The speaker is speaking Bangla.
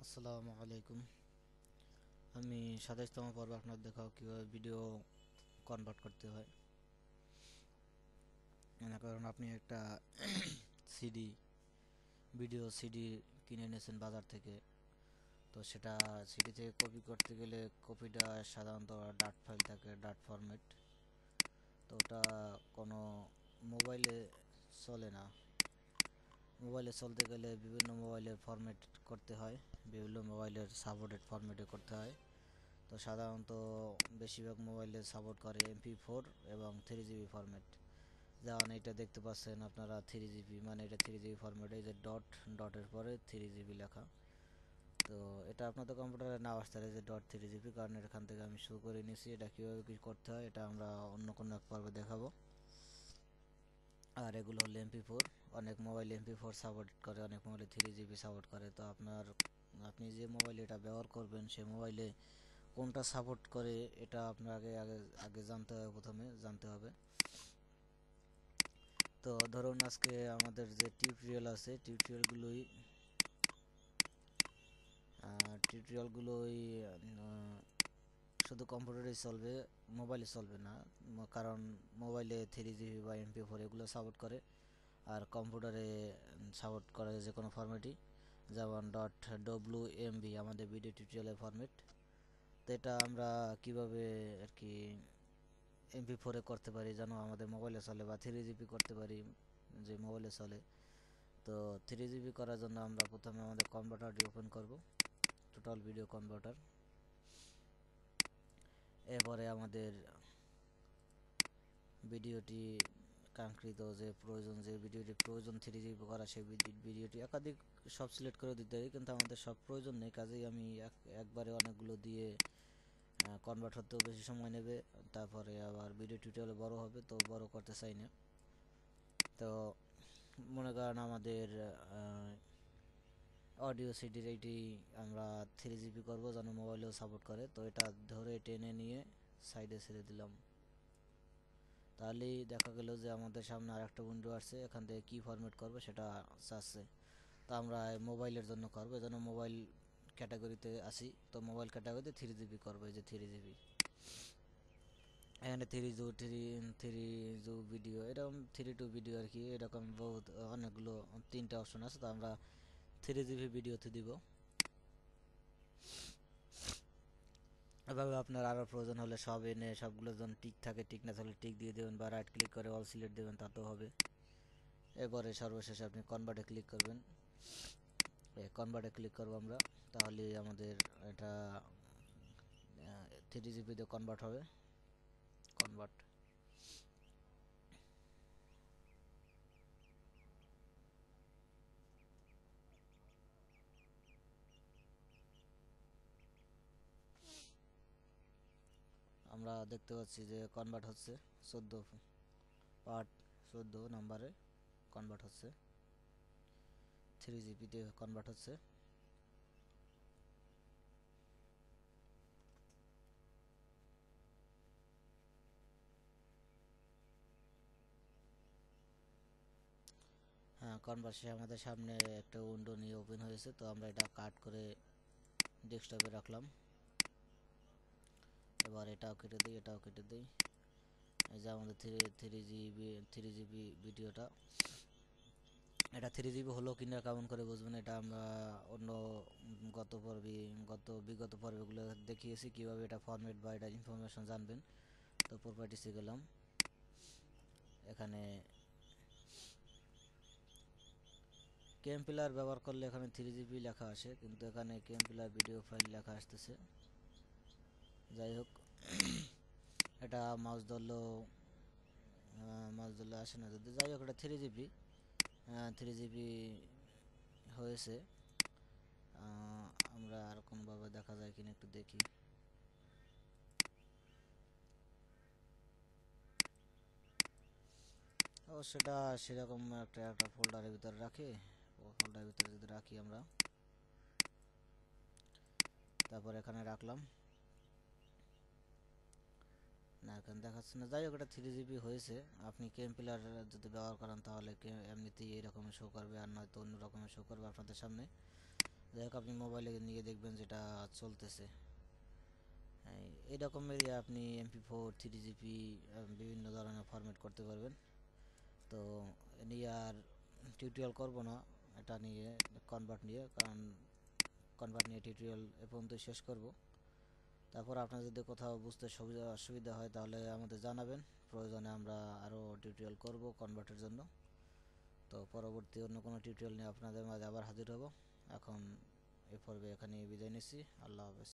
আসসালামু আলাইকুম। আমি 27তম পর্বে আপনার দেখাও কীভাবে ভিডিও কনভার্ট করতে হয়। মনে করেন আপনি একটা সিডি ভিডিও সিডি কিনে এনেছেন বাজার থেকে, তো সেটা সিডি থেকে কপি করতে গেলে কপিটা সাধারণত ডাট ফাইল থাকে, ডাট ফরম্যাট। তো ওটা কোনো মোবাইলে চলে না। মোবাইলে চলতে গেলে বিভিন্ন মোবাইলের ফরম্যাট করতে হয়, বিভিন্ন মোবাইলের সাপোর্টেড ফরম্যাটে করতে হয়। তো সাধারণত বেশিরভাগ মোবাইলে সাপোর্ট করে MP4 এবং 3GB ফরম্যাট। যেমন এটা দেখতে পাচ্ছেন আপনারা 3GB, মানে এটা 3GB ফরম্যাট, এই যে ডটের পরে 3GB লেখা। তো এটা আপনাদের কম্পিউটারে না আসতে পারে যে .3GB, কারণ এখান থেকে আমি শুরু করে নিয়েছি। এটা কীভাবে কী করতে হয় এটা আমরা অন্য কোনো এক পর্বে দেখাবো। আর এগুলো হলো MP4। অনেক মোবাইল MP4 সাপোর্ট করে, অনেক মোবাইলে 3GB সাপোর্ট করে। তো আপনি যে মোবাইলে এটা ব্যবহার করবেন সে মোবাইলে কোনটা সাপোর্ট করে এটা আপনার আগে আগে আগে জানতে হবে, প্রথমে জানতে হবে। তো ধরুন আজকে আমাদের যে টিউটোরিয়াল আছে, টিউটোরিয়ালগুলোই শুধু কম্পিউটারেই চলবে, মোবাইলে চলবে না। কারণ মোবাইলে 3GB বা MP4 এগুলো সাপোর্ট করে, আর কম্পিউটারে সাপোর্ট করে যে কোনো ফরম্যাটই, যেমন .wmb আমাদের ভিডিও টিউটোরিয়ালের ফরম্যাট। তো এটা আমরা কিভাবে আর কি MP4 করতে পারি যেন আমাদের মোবাইলে চলে, বা 3GB করতে পারি যে মোবাইলে চলে। তো 3GB করার জন্য আমরা প্রথমে আমাদের কনভার্টারটি ওপেন করব, টোটাল ভিডিও কনভার্টার। এরপরে আমাদের ভিডিওটি কাঙ্ক্ষিত যে ভিডিওটি প্রয়োজন 3GB করা, সেই ভিডিওটি একাধিক সব সিলেক্ট করে দিতে হয়, কিন্তু আমাদের সব প্রয়োজন নেই। কাজেই আমি একবারে অনেকগুলো দিয়ে কনভার্ট হতেও বেশি সময় নেবে, তারপরে আবার ভিডিও টিউটোরিয়াল বড় হবে, তো বড় করতে চাই না। তো মনে করেন আমাদের অডিও সিডির এইটি আমরা 3GB করবো, যেন মোবাইলেও সাপোর্ট করে। তো এটা ধরে টেনে নিয়ে সাইডে ছেড়ে দিলাম, তাহলেই দেখা গেল যে আমাদের সামনে আর একটা উইন্ডো আসছে, এখান থেকে কী ফরম্যাট করবো সেটা চাচ্ছে। তো আমরা মোবাইলের জন্য করবো, এজন্য মোবাইল ক্যাটাগরিতে আসি। তো মোবাইল ক্যাটাগরিতে 3GB করবো, এই যে 3GB। এখানে থ্রি জু ভিডিও, এরকম 3.2 ভিডিও আর কি, এরকম বহুত অনেকগুলো 3টে অপশন আছে। তো আমরা 3GB ভিডিওতে দিব। এভাবে আপনার আরও প্রয়োজন হলে সব এনে সবগুলো যখন টিক থাকে, টিক না থাকলে টিক দিয়ে দেবেন, বা রাইট ক্লিক করে অল সিলেক্ট দেবেন, তাতেও হবে। এরপরে সর্বশেষে আপনি কনভার্টে ক্লিক করবেন। কনভার্টে ক্লিক করবো আমরা, তাহলে আমাদের এটা 3GBতে কনভার্ট হবে। কনভার্ট আমরা দেখতে পাচ্ছি যে কনভার্ট হচ্ছে, 14 নাম্বারে কনভার্ট হচ্ছে, 3GBতে কনভার্ট হচ্ছে। হ্যাঁ, কনভার্সে আমাদের সামনে একটা উইন্ডো নিয়ে ওপেন হয়েছে। তো আমরা এটা কাট করে ডেস্কটপে রাখলাম। এবার এটাও কেটে দিই, এটাও কেটে দিই। এই যে আমাদের থ্রি জিবি ভিডিওটা, এটা 3GB হলো কিনা কেমন করে বুঝবেন, এটা আমরা অন্য বিগত পর্বগুলো দেখিয়েছি কীভাবে এটা ফরম্যাট বা এটা ইনফরমেশন জানবেন। তো প্রপার্টিসে গেলাম, এখানে কেমপিলার ব্যবহার করলে এখানে 3GB লেখা আসে, কিন্তু এখানে কেমপিলার ভিডিও ফাইল লেখা আসতেছে। যাই হোক, এটা মাউস ধরলেও আসে না যদি। যাই হোক, এটা 3GB হয়েছে। আমরা আর কোনোভাবে দেখা যায় কিনা একটু দেখি। সেটা সেরকম একটা ফোল্ডারের ভিতরে রাখি, ফোল্ডারের ভিতরে যদি রাখি আমরা, তারপর এখানে রাখলাম। না, এখানে দেখাচ্ছে না। যাই হোক, এটা 3GB হয়েছে। আপনি কেমপিলার যদি ব্যবহার করেন তাহলে এমনিতেই এইরকমের শো করবে, আর নয়তো অন্য রকমের শো করবে আপনাদের সামনে। যাই হোক, আপনি মোবাইলে নিয়ে দেখবেন যেটা চলতেছে। এই রকমেরই আপনি MP4 3GP বিভিন্ন ধরনের ফরম্যাট করতে পারবেন। তো এ নিয়ে আর টিউটোরিয়াল করব না, এটা নিয়ে কনভার্ট নিয়ে, কারণ কনভার্ট নিয়ে টিউটোরিয়াল এ পর্যন্ত শেষ করব। তারপর আপনার যদি কোথাও বুঝতে অসুবিধা হয় তাহলে আমাদের জানাবেন, প্রয়োজনে আমরা আরও টিউটোরিয়াল করব কনভার্টের জন্য। তো পরবর্তী অন্য কোনো টিউটোরিয়াল নিয়ে আপনাদের মাঝে আবার হাজির হব। এখন এ পর্বে এখানেই বিদায় নিচ্ছি। আল্লাহ হাফেজ।